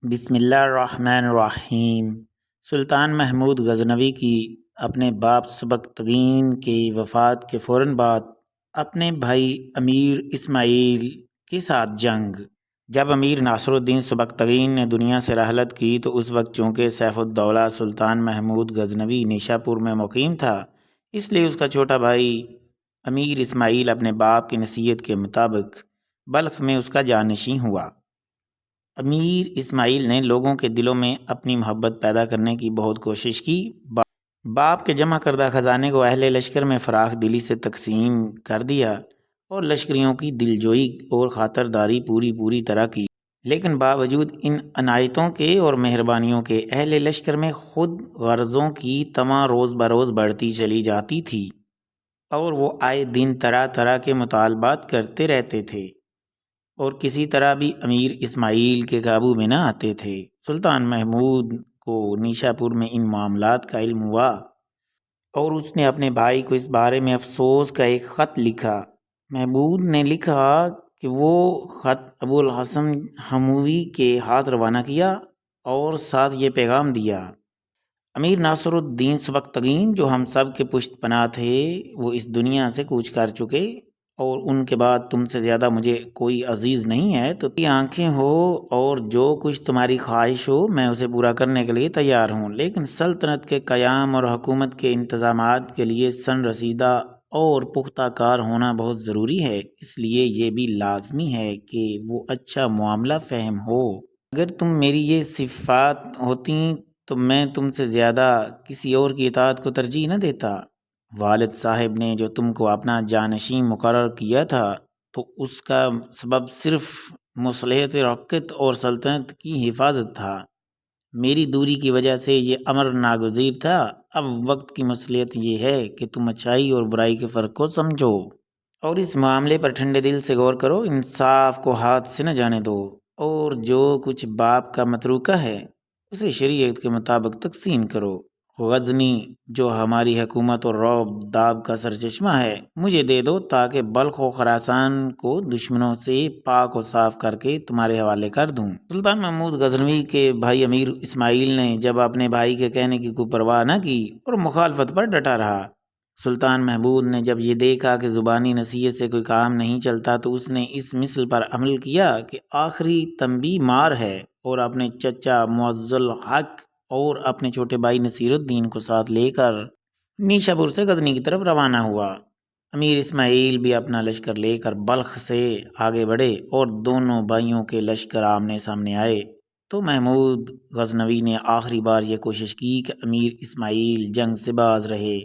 بسم اللہ الرحمن الرحیم۔ سلطان محمود غزنوی کی اپنے باپ سبکتگین کی وفات کے فوراً بعد اپنے بھائی امیر اسماعیل کے ساتھ جنگ۔ جب امیر ناصر الدین سبکتگین نے دنیا سے رحلت کی تو اس وقت چونکہ سیف الدولہ سلطان محمود غزنوی نیشا پور میں مقیم تھا، اس لیے اس کا چھوٹا بھائی امیر اسماعیل اپنے باپ کی نصیحت کے مطابق بلخ میں اس کا جانشین ہوا۔ امیر اسماعیل نے لوگوں کے دلوں میں اپنی محبت پیدا کرنے کی بہت کوشش کی۔ باپ کے جمع کردہ خزانے کو اہل لشکر میں فراخ دلی سے تقسیم کر دیا اور لشکریوں کی دلجوئی اور خاطرداری پوری طرح کی، لیکن باوجود ان عنایتوں کے اور مہربانیوں کے اہل لشکر میں خود غرضوں کی طمع روز بروز بڑھتی چلی جاتی تھی اور وہ آئے دن طرح کے مطالبات کرتے رہتے تھے اور کسی طرح بھی امیر اسماعیل کے قابو میں نہ آتے تھے۔ سلطان محمود کو نیشا پور میں ان معاملات کا علم ہوا اور اس نے اپنے بھائی کو اس بارے میں افسوس کا ایک خط لکھا۔ محمود نے لکھا کہ وہ خط ابو الحسن ہموی کے ہاتھ روانہ کیا اور ساتھ یہ پیغام دیا: امیر ناصر الدین سبکتگین جو ہم سب کے پشت پناہ تھے، وہ اس دنیا سے کوچ کر چکے اور ان کے بعد تم سے زیادہ مجھے کوئی عزیز نہیں ہے، تو تمہاری آنکھیں ہو اور جو کچھ تمہاری خواہش ہو میں اسے پورا کرنے کے لیے تیار ہوں، لیکن سلطنت کے قیام اور حکومت کے انتظامات کے لیے سن رسیدہ اور پختہ کار ہونا بہت ضروری ہے، اس لیے یہ بھی لازمی ہے کہ وہ اچھا معاملہ فہم ہو۔ اگر تم میری یہ صفات ہوتیں تو میں تم سے زیادہ کسی اور کی اطاعت کو ترجیح نہ دیتا۔ والد صاحب نے جو تم کو اپنا جانشین مقرر کیا تھا تو اس کا سبب صرف مصلحت رعیت اور سلطنت کی حفاظت تھا۔ میری دوری کی وجہ سے یہ امر ناگزیر تھا۔ اب وقت کی مصلحت یہ ہے کہ تم اچھائی اور برائی کے فرق کو سمجھو اور اس معاملے پر ٹھنڈے دل سے غور کرو، انصاف کو ہاتھ سے نہ جانے دو اور جو کچھ باپ کا متروکہ ہے اسے شریعت کے مطابق تقسیم کرو۔ غزنی جو ہماری حکومت اور رعب داب کا سرچشمہ ہے مجھے دے دو تاکہ بلخ و خراسان کو دشمنوں سے پاک و صاف کر کے تمہارے حوالے کر دوں۔ سلطان محمود غزنوی کے بھائی امیر اسماعیل نے جب اپنے بھائی کے کہنے کی کوئی پرواہ نہ کی اور مخالفت پر ڈٹا رہا۔ سلطان محمود نے جب یہ دیکھا کہ زبانی نصیحت سے کوئی کام نہیں چلتا تو اس نے اس مثل پر عمل کیا کہ آخری تنبیہ مار ہے اور اپنے چچا معز الحق اور اپنے چھوٹے بھائی نصیر الدین کو ساتھ لے کر نیشا پور سے غزنی کی طرف روانہ ہوا۔ امیر اسماعیل بھی اپنا لشکر لے کر بلخ سے آگے بڑھے اور دونوں بھائیوں کے لشکر آمنے سامنے آئے تو محمود غزنوی نے آخری بار یہ کوشش کی کہ امیر اسماعیل جنگ سے باز رہے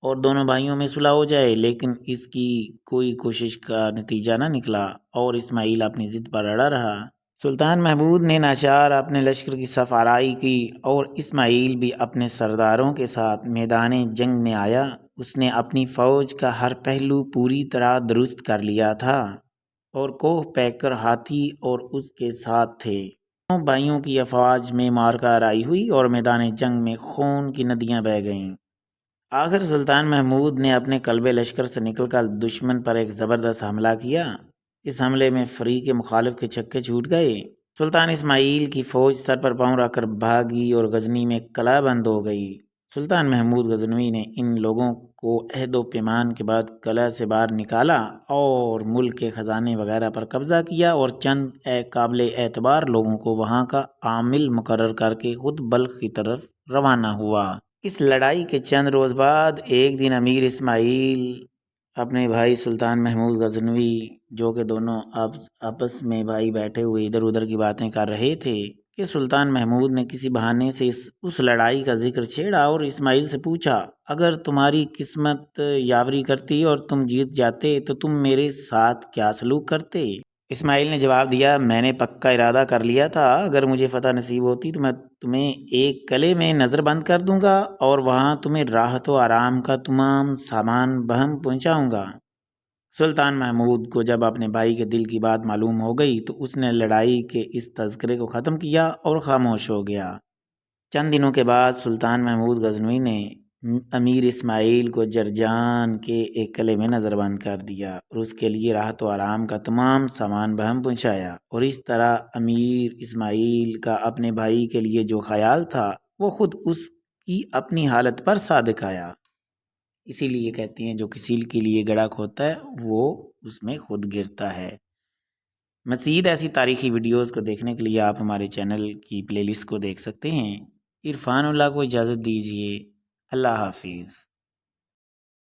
اور دونوں بھائیوں میں صلح ہو جائے، لیکن اس کی کوئی کوشش کا نتیجہ نہ نکلا اور اسماعیل اپنی ضد پر اڑا رہا۔ سلطان محمود نے ناچار اپنے لشکر کی صف آرائی کی اور اسماعیل بھی اپنے سرداروں کے ساتھ میدان جنگ میں آیا۔ اس نے اپنی فوج کا ہر پہلو پوری طرح درست کر لیا تھا اور کوہ پیکر ہاتھی اور اس کے ساتھ تھے۔ دونوں بھائیوں کی افواج میں معرکہ آرائی ہوئی اور میدان جنگ میں خون کی ندیاں بہہ گئیں۔ آخر سلطان محمود نے اپنے قلبے لشکر سے نکل کر دشمن پر ایک زبردست حملہ کیا۔ اس حملے میں فریق مخالف کے چھکے چھوٹ گئے۔ سلطان اسماعیل کی فوج سر پر پاؤں رکھ کر بھاگی اور غزنی میں قلعہ بند ہو گئی۔ سلطان محمود غزنوی نے ان لوگوں کو عہد و پیمان کے بعد قلعہ سے باہر نکالا اور ملک کے خزانے وغیرہ پر قبضہ کیا اور چند قابل اعتبار لوگوں کو وہاں کا عامل مقرر کر کے خود بلخ کی طرف روانہ ہوا۔ اس لڑائی کے چند روز بعد ایک دن امیر اسماعیل اپنے بھائی سلطان محمود غزنوی جو کہ دونوں آپس میں بھائی بیٹھے ہوئے ادھر ادھر کی باتیں کر رہے تھے کہ سلطان محمود نے کسی بہانے سے اس لڑائی کا ذکر چھیڑا اور اسماعیل سے پوچھا: اگر تمہاری قسمت یاوری کرتی اور تم جیت جاتے تو تم میرے ساتھ کیا سلوک کرتے؟ اسماعیل نے جواب دیا: میں نے پکا ارادہ کر لیا تھا، اگر مجھے فتح نصیب ہوتی تو میں تمہیں ایک قلعے میں نظر بند کر دوں گا اور وہاں تمہیں راحت و آرام کا تمام سامان بہم پہنچاؤں گا۔ سلطان محمود کو جب اپنے بھائی کے دل کی بات معلوم ہو گئی تو اس نے لڑائی کے اس تذکرے کو ختم کیا اور خاموش ہو گیا۔ چند دنوں کے بعد سلطان محمود غزنوی نے امیر اسماعیل کو جرجان کے ایک قلعے میں نظر بند کر دیا اور اس کے لیے راحت و آرام کا تمام سامان بہم پہنچایا، اور اس طرح امیر اسماعیل کا اپنے بھائی کے لیے جو خیال تھا وہ خود اس کی اپنی حالت پر صادق آیا۔ اسی لیے کہتے ہیں جو کسی کے لیے گڑھا کھوتا ہے وہ اس میں خود گرتا ہے۔ مزید ایسی تاریخی ویڈیوز کو دیکھنے کے لیے آپ ہمارے چینل کی پلے لسٹ کو دیکھ سکتے ہیں۔ عرفان اللہ کو اجازت دیجیے، اللہ حافظ۔